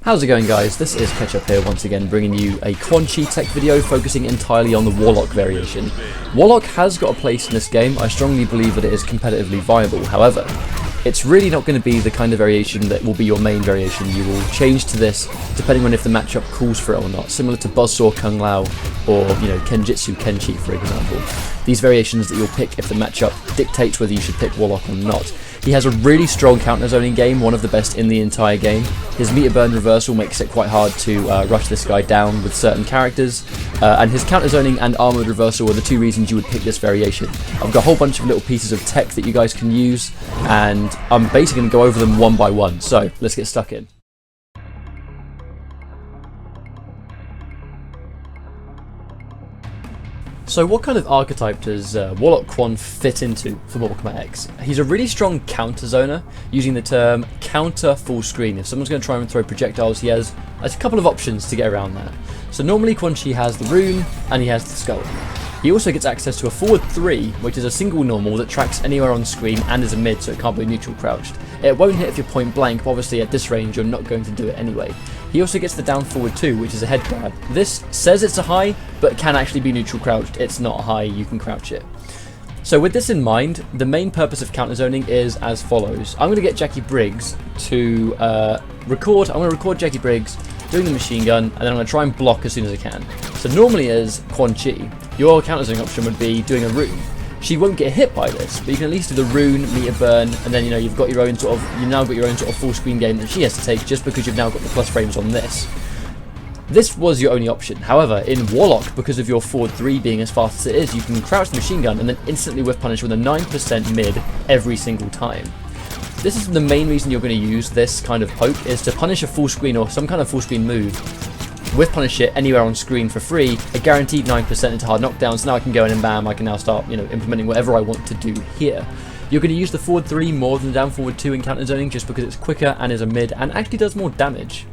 How's it going, guys? This is Ketchup here once again, bringing you a Quan Chi tech video focusing entirely on the Warlock variation. Warlock has got a place in this game. I strongly believe that it is competitively viable. However, it's really not going to be the kind of variation that will be your main variation. You will change to this depending on if the matchup calls for it or not, similar to Buzzsaw Kung Lao or, Kenjutsu Kenchi, for example. These variations that you'll pick if the matchup dictates whether you should pick Warlock or not. He has a really strong counter zoning game, one of the best in the entire game. His meter burn reversal makes it quite hard to rush this guy down with certain characters, and his counter zoning and armoured reversal are the two reasons you would pick this variation. I've got a whole bunch of little pieces of tech that you guys can use, and I'm basically going to go over them one by one, so let's get stuck in. So what kind of archetype does Warlock Quan fit into for MKX? He's a really strong counter zoner, using the term counter full screen. If someone's going to try and throw projectiles, he has a couple of options to get around that. So normally Quan Chi has the rune and he has the skull. He also gets access to a forward 3, which is a single normal that tracks anywhere on screen and is a mid, so it can't be neutral crouched. It won't hit if you're point blank, but obviously at this range you're not going to do it anyway. He also gets the down forward 2, which is a head grab. This says it's a high, but can actually be neutral crouched. It's not high, you can crouch it. So with this in mind, the main purpose of counter zoning is as follows. I'm going to get Jackie Briggs to record. I'm going to record Jackie Briggs doing the machine gun, and then I'm going to try and block as soon as I can. So normally as Quan Chi, your counter zoning option would be doing a rune. She won't get hit by this, but you can at least do the rune, meter burn, and then you've got your own sort of full screen game that she has to take just because you've now got the plus frames on this. This was your only option. However, in Warlock, because of your forward 3 being as fast as it is, you can crouch the machine gun and then instantly whiff punish with a 9% mid every single time. This is the main reason you're going to use this kind of poke, is to punish a full screen or some kind of full screen move. Whiff punish it anywhere on screen for free, a guaranteed 9% into hard knockdowns. So now I can go in and bam, I can now start implementing whatever I want to do here. You're going to use the forward 3 more than the down forward 2 in counter zoning just because it's quicker and is a mid and actually does more damage.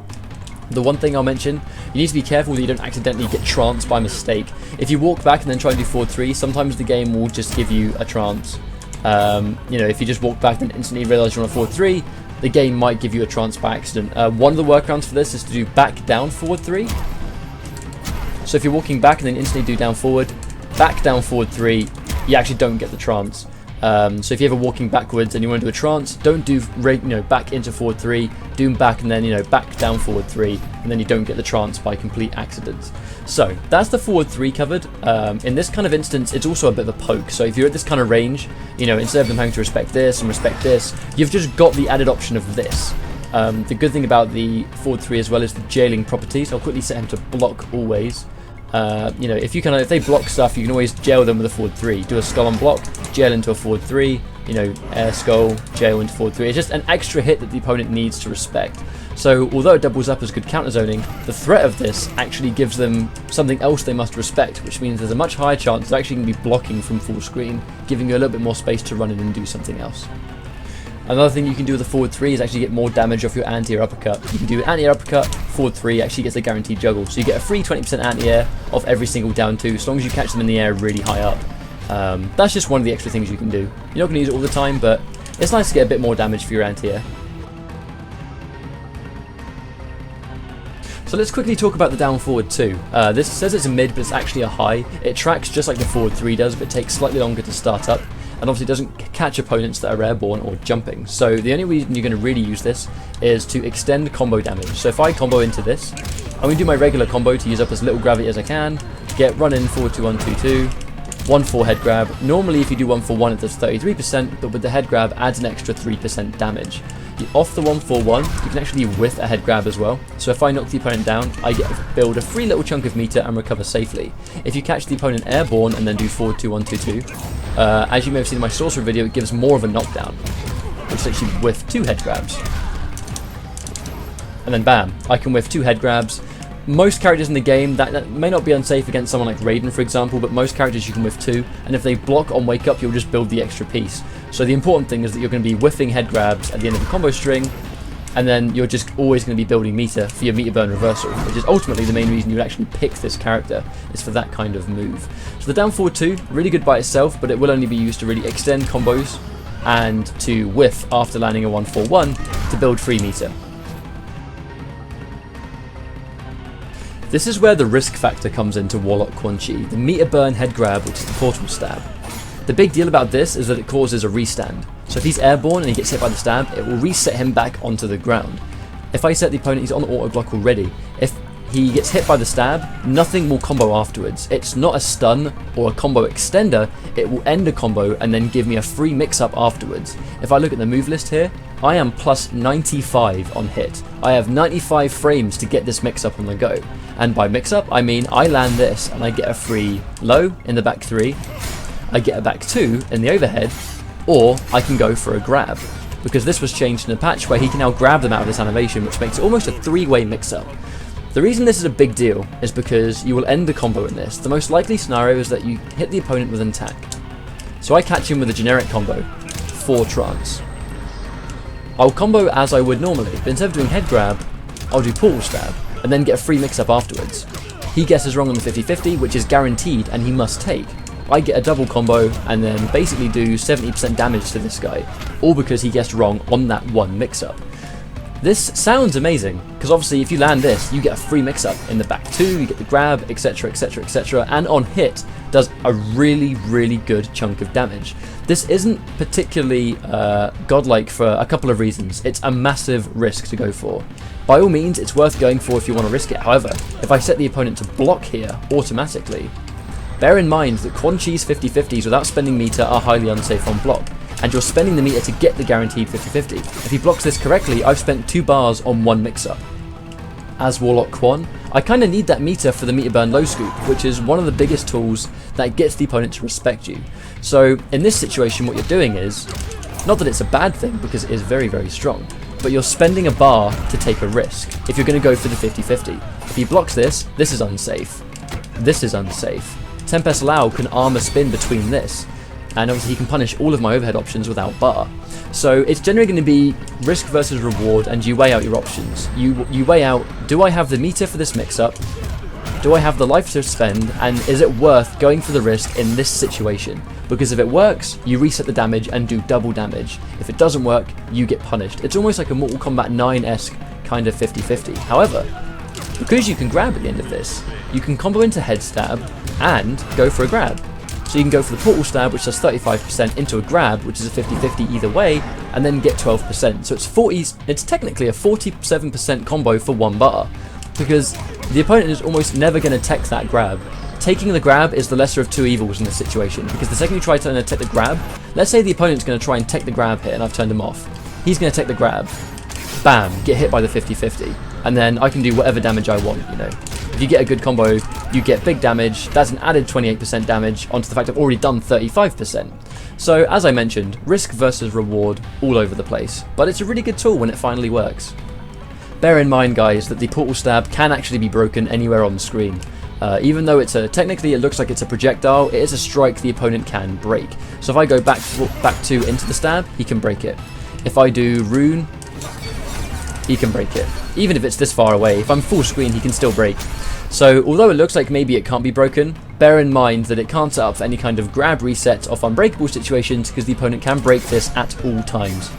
The one thing I'll mention, you need to be careful that you don't accidentally get trance by mistake. If you walk back and then try and do forward 3, sometimes the game will just give you a trance. If you just walk back and instantly realise you're on a forward 3, the game might give you a trance by accident. One of the workarounds for this is to do back down forward 3. So if you're walking back and then instantly do down forward, back down forward 3, you actually don't get the trance. So if you're ever walking backwards and you want to do a trance, don't do back into forward 3, do back and then back down forward 3, and then you don't get the trance by complete accident. So that's the forward 3 covered. In this kind of instance, it's also a bit of a poke. So if you're at this kind of range, instead of them having to respect this and respect this, you've just got the added option of this. The good thing about the forward 3 as well is the jailing properties. I'll quickly set him to block always. If they block stuff, you can always jail them with a forward 3. Do a skull on block, jail into a forward 3, air skull, jail into forward 3. It's just an extra hit that the opponent needs to respect. So although it doubles up as good counter zoning, the threat of this actually gives them something else they must respect, which means there's a much higher chance they're actually going to be blocking from full screen, giving you a little bit more space to run in and do something else. Another thing you can do with the forward 3 is actually get more damage off your anti-air uppercut. You can do an anti-air uppercut, forward 3 actually gets a guaranteed juggle. So you get a free 20% anti-air off every single down 2, as long as you catch them in the air really high up. That's just one of the extra things you can do. You're not going to use it all the time, but it's nice to get a bit more damage for your anti-air. So let's quickly talk about the down forward 2. This says it's a mid, but it's actually a high. It tracks just like the forward 3 does, but it takes slightly longer to start up. And obviously doesn't catch opponents that are airborne or jumping. So the only reason you're going to really use this is to extend combo damage. So if I combo into this, I'm going to do my regular combo to use up as little gravity as I can, get run in forward 2 1 2 2, 1 4 head grab. Normally if you do 1 4 1 it does 33%, but with the head grab adds an extra 3% damage. Off the 1 4 1, you can actually whiff a head grab as well. So if I knock the opponent down, I get to build a free little chunk of meter and recover safely. If you catch the opponent airborne and then do forward 2 1 2 2, as you may have seen in my sorcerer video, it gives more of a knockdown, which is actually whiff 2 head grabs. And then bam, I can whiff 2 head grabs. Most characters in the game, that may not be unsafe against someone like Raiden, for example, but most characters you can whiff 2, and if they block on wake up, you'll just build the extra piece. So the important thing is that you're going to be whiffing head grabs at the end of the combo string, and then you're just always going to be building meter for your meter burn reversal, which is ultimately the main reason you would actually pick this character, is for that kind of move. So the down forward 2, really good by itself, but it will only be used to really extend combos and to whiff after landing a 1 4 1 to build free meter. This is where the risk factor comes into Warlock Quan Chi, the meter burn head grab, which is the portal stab. The big deal about this is that it causes a restand. So if he's airborne and he gets hit by the stab, it will reset him back onto the ground. If I set the opponent, he's on auto block already. If he gets hit by the stab, nothing will combo afterwards. It's not a stun or a combo extender, it will end a combo and then give me a free mix-up afterwards. If I look at the move list here, I am plus 95 on hit. I have 95 frames to get this mix-up on the go. And by mix-up, I mean I land this and I get a free low in the back 3, I get a back 2 in the overhead, or I can go for a grab. Because this was changed in a patch where he can now grab them out of this animation, which makes it almost a 3-way mix-up. The reason this is a big deal is because you will end the combo in this. The most likely scenario is that you hit the opponent with an attack. So I catch him with a generic combo, 4 trance. I'll combo as I would normally, but instead of doing head grab, I'll do portal stab, and then get a free mix-up afterwards. He guesses wrong on the 50-50, which is guaranteed, and he must take. I get a double combo, and then basically do 70% damage to this guy, all because he guessed wrong on that one mix-up. This sounds amazing, because obviously if you land this, you get a free mix-up in the back 2, you get the grab, etc, etc, etc, and on hit, does a really, really good chunk of damage. This isn't particularly godlike for a couple of reasons. It's a massive risk to go for. By all means, it's worth going for if you want to risk it. However, if I set the opponent to block here automatically, bear in mind that Quan Chi's 50-50s without spending meter are highly unsafe on block, and you're spending the meter to get the guaranteed 50-50. If he blocks this correctly, I've spent 2 bars on 1 mix-up. As Warlock Quan, I kind of need that meter for the meter burn low scoop, which is one of the biggest tools that gets the opponent to respect you. So in this situation, what you're doing is, not that it's a bad thing because it is very, very strong, but you're spending a bar to take a risk if you're going to go for the 50-50. If he blocks this, this is unsafe. This is unsafe. Tempest Lao can armor spin between this, and obviously he can punish all of my overhead options without bar. So it's generally going to be risk versus reward, and you weigh out your options. You weigh out, do I have the meter for this mix-up? Do I have the life to spend? And is it worth going for the risk in this situation? Because if it works, you reset the damage and do double damage. If it doesn't work, you get punished. It's almost like a Mortal Kombat 9-esque kind of 50-50. However, because you can grab at the end of this, you can combo into head stab and go for a grab. So you can go for the portal stab, which does 35%, into a grab, which is a 50-50 either way, and then get 12%. So it's technically a 47% combo for 1 bar, because the opponent is almost never going to tech that grab. Taking the grab is the lesser of 2 evils in this situation, because the second you try to tech the grab, let's say the opponent's going to try and tech the grab here, and I've turned him off. He's going to tech the grab, bam, get hit by the 50-50, and then I can do whatever damage I want, you know. If you get a good combo, you get big damage. That's an added 28% damage onto the fact I've already done 35%. So, as I mentioned, risk versus reward all over the place, but it's a really good tool when it finally works. Bear in mind, guys, that the portal stab can actually be broken anywhere on the screen. Even though technically it looks like it's a projectile, it is a strike the opponent can break. So if I go back 2 into the stab, he can break it. If I do rune, he can break it. Even if it's this far away, if I'm full screen, he can still break. So although it looks like maybe it can't be broken, bear in mind that it can't set up for any kind of grab reset of unbreakable situations, because the opponent can break this at all times.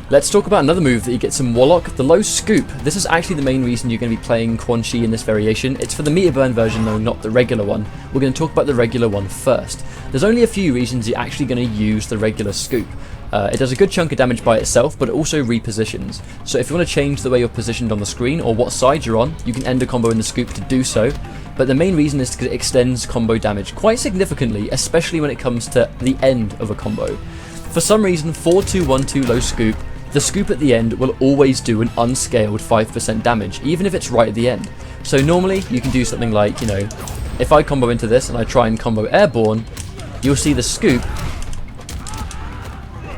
Let's talk about another move that you get some Warlock, the low scoop. This is actually the main reason you're going to be playing Quan Chi in this variation. It's for the meter burn version though, not the regular one. We're going to talk about the regular one first. There's only a few reasons you're actually going to use the regular scoop. It does a good chunk of damage by itself, but it also repositions. So if you want to change the way you're positioned on the screen or what side you're on, you can end a combo in the scoop to do so. But the main reason is because it extends combo damage quite significantly, especially when it comes to the end of a combo. For some reason, 4-2-1-2 low scoop, the scoop at the end will always do an unscaled 5% damage, even if it's right at the end. So normally you can do something like, you know, if I combo into this and I try and combo airborne, you'll see the scoop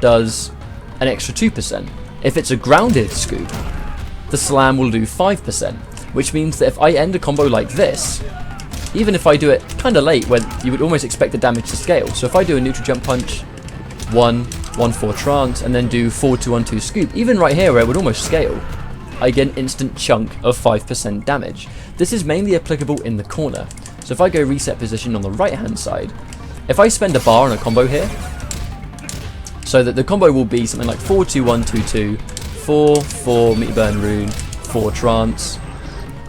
does an extra 2%. If it's a grounded scoop, the slam will do 5%, which means that if I end a combo like this, even if I do it kind of late when you would almost expect the damage to scale, so if I do a neutral jump punch, 1-4 trance, and then do 4-2-1-2 scoop, even right here where it would almost scale, I get an instant chunk of 5% damage. This is mainly applicable in the corner. So if I go reset position on the right hand side, if I spend a bar on a combo here, so that the combo will be something like 4-2-1-2-2, 4-4 meter burn rune, 4 trance,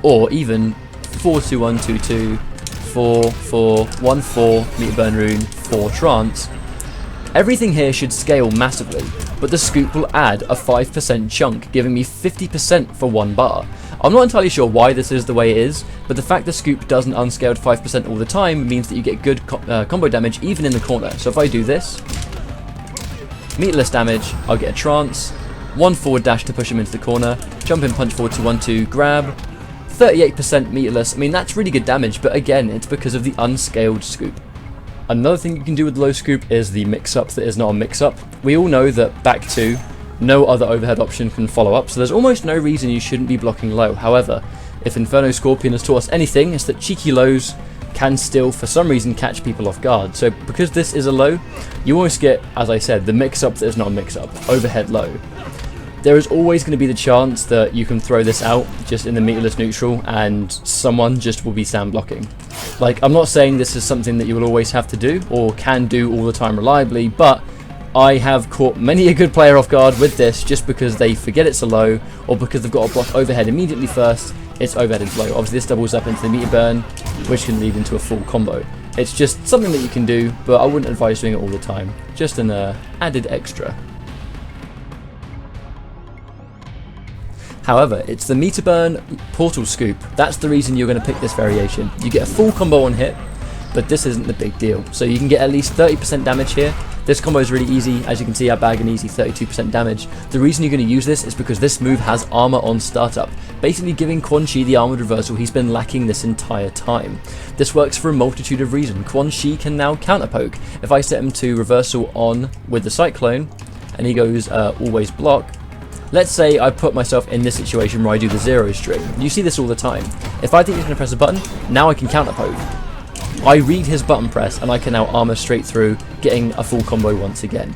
or even 4-2-1-2-2, 4-4-1-4 meter burn rune, 4 trance. Everything here should scale massively, but the scoop will add a 5% chunk, giving me 50% for 1 bar. I'm not entirely sure why this is the way it is, but the fact the scoop doesn't unscale 5% all the time means that you get good combo damage even in the corner. So if I do this, meterless damage, I'll get a trance, 1 forward dash to push him into the corner, jump in punch 4-2-1-2, grab, 38% meterless. I mean, that's really good damage, but again, it's because of the unscaled scoop. Another thing you can do with the low scoop is the mix-up that is not a mix-up. We all know that back 2, no other overhead option can follow up, so there's almost no reason you shouldn't be blocking low. However, if Inferno Scorpion has taught us anything, it's that cheeky lows can still, for some reason, catch people off guard. So because this is a low, you always get, as I said, the mix-up that is not a mix-up, overhead low. There is always going to be the chance that you can throw this out just in the meterless neutral and someone just will be stand blocking. Like, I'm not saying this is something that you will always have to do or can do all the time reliably, but I have caught many a good player off guard with this just because they forget it's a low or because they've got to block overhead immediately first. It's overhead into low. Obviously this doubles up into the meter burn, which can lead into a full combo. It's just something that you can do, but I wouldn't advise doing it all the time. Just an added extra. However, it's the meter burn portal scoop. That's the reason you're going to pick this variation. You get a full combo on hit, but this isn't the big deal. So you can get at least 30% damage here. This combo is really easy. As you can see, I bag an easy 32% damage. The reason you're going to use this is because this move has armor on startup, basically giving Quan Chi the armored reversal he's been lacking this entire time. This works for a multitude of reasons. Quan Chi can now counter poke. If I set him to reversal on with the cyclone, and he goes always block, let's say I put myself in this situation where I do the 0 string. You see this all the time. If I think he's going to press a button, now I can counter poke. I read his button press and I can now armor straight through, getting a full combo once again.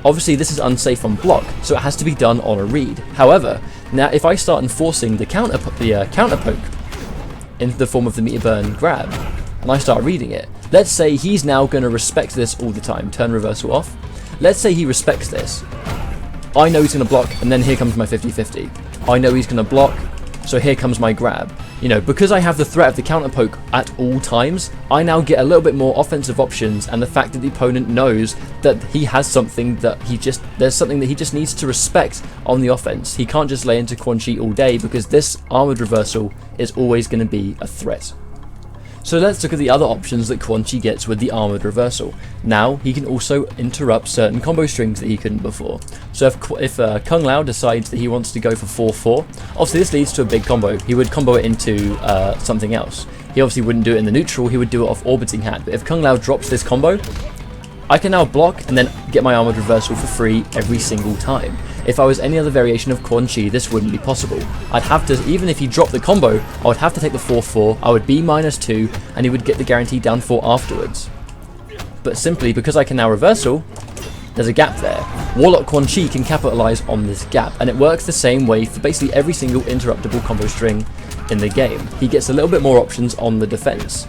Obviously this is unsafe on block, so it has to be done on a read. However, now if I start enforcing the counter poke in the form of the meter burn grab, and I start reading it, let's say he's now going to respect this all the time, turn reversal off. Let's say he respects this. I know he's going to block, and then here comes my 50-50. I know he's going to block, so here comes my grab. You know, because I have the threat of the counter poke at all times, I now get a little bit more offensive options, and the fact that the opponent knows that he has something that there's something that he just needs to respect on the offense. He can't just lay into Quan Chi all day because this armored reversal is always going to be a threat. So let's look at the other options that Quan Chi gets with the armored reversal. Now he can also interrupt certain combo strings that he couldn't before. So if Kung Lao decides that he wants to go for 4-4, obviously this leads to a big combo. He would combo it into something else. He obviously wouldn't do it in the neutral, he would do it off orbiting hat. But if Kung Lao drops this combo, I can now block and then get my armored reversal for free every single time. If I was any other variation of Quan Chi, this wouldn't be possible. I'd have to, even if he dropped the combo, I would have to take the 4-4, I would be -2, and he would get the guaranteed down 4 afterwards. But simply because I can now reversal, there's a gap there. Warlock Quan Chi can capitalize on this gap, and it works the same way for basically every single interruptible combo string in the game. He gets a little bit more options on the defense.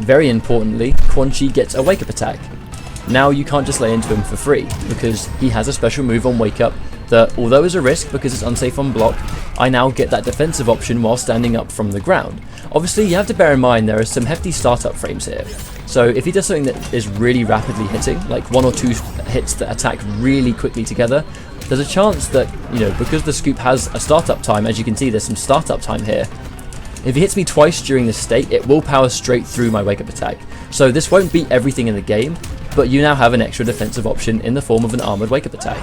Very importantly, Quan Chi gets a wake up attack. Now you can't just lay into him for free, because he has a special move on wake up that, although is a risk because it's unsafe on block, I now get that defensive option while standing up from the ground. Obviously you have to bear in mind there are some hefty startup frames here. So if he does something that is really rapidly hitting, like 1 or 2 hits that attack really quickly together, there's a chance that, you know, because the scoop has a startup time, as you can see there's some startup time here, if he hits me twice during this state, it will power straight through my wake up attack. So this won't beat everything in the game, but you now have an extra defensive option in the form of an armored wake up attack.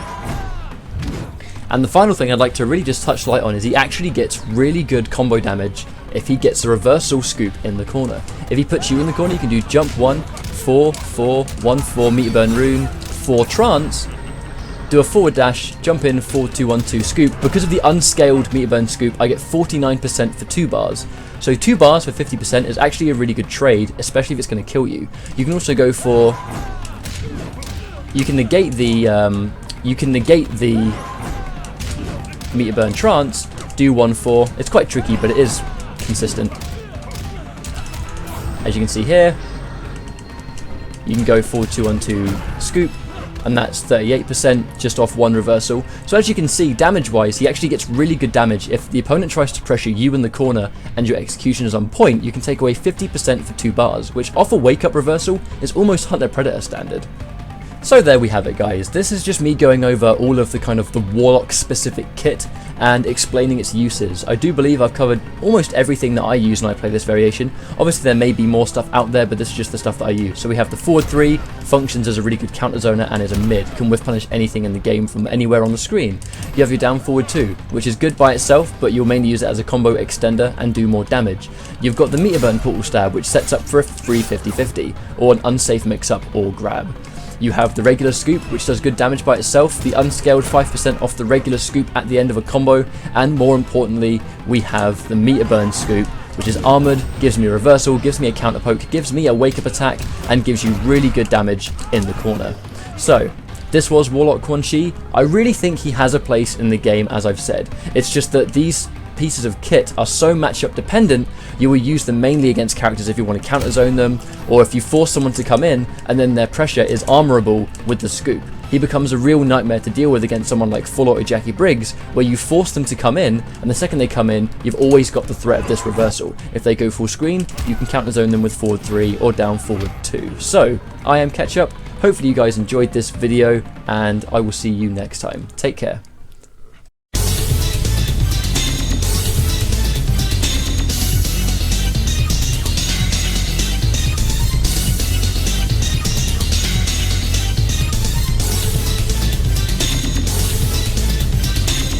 And the final thing I'd like to really just touch light on is he actually gets really good combo damage if he gets a reversal scoop in the corner. If he puts you in the corner, you can do jump 1, 4, 4, 1, 4, meter burn rune, 4 trance, do a forward dash, jump in, 4, 2, 1, 2 scoop. Because of the unscaled meter burn scoop, I get 49% for 2 bars. So 2 bars for 50% is actually a really good trade, especially if it's going to kill you. You can also go for, you can negate the meter burn trance, do 1, 4. It's quite tricky, but it is consistent. As you can see here, you can go 4, 2, 1, 2 scoop, and that's 38% just off one reversal. So as you can see, damage wise, he actually gets really good damage. If the opponent tries to pressure you in the corner and your execution is on point, you can take away 50% for 2 bars, which off a wake up reversal is almost Hunt the Predator standard. So there we have it, guys. This is just me going over all of the Warlock specific kit and explaining its uses. I do believe I've covered almost everything that I use when I play this variation. Obviously there may be more stuff out there, but this is just the stuff that I use. So we have the forward 3, functions as a really good counter zoner and as a mid, can whiff punish anything in the game from anywhere on the screen. You have your down forward 2, which is good by itself, but you'll mainly use it as a combo extender and do more damage. You've got the meter burn portal stab, which sets up for a free 50-50, or an unsafe mix up or grab. You have the regular scoop, which does good damage by itself, the unscaled 5% off the regular scoop at the end of a combo, and more importantly, we have the meter burn scoop, which is armoured, gives me a reversal, gives me a counter poke, gives me a wake up attack, and gives you really good damage in the corner. So, this was Warlock Quan Chi. I really think he has a place in the game, as I've said. It's just that these pieces of kit are so matchup dependent, you will use them mainly against characters if you want to counter zone them, or if you force someone to come in and then their pressure is armorable with the scoop. He becomes a real nightmare to deal with against someone like full auto Jackie Briggs, where you force them to come in, and the second they come in, you've always got the threat of this reversal. If they go full screen, you can counter zone them with forward 3 or down forward 2. So, I am Ketchup. Hopefully you guys enjoyed this video, and I will see you next time. Take care.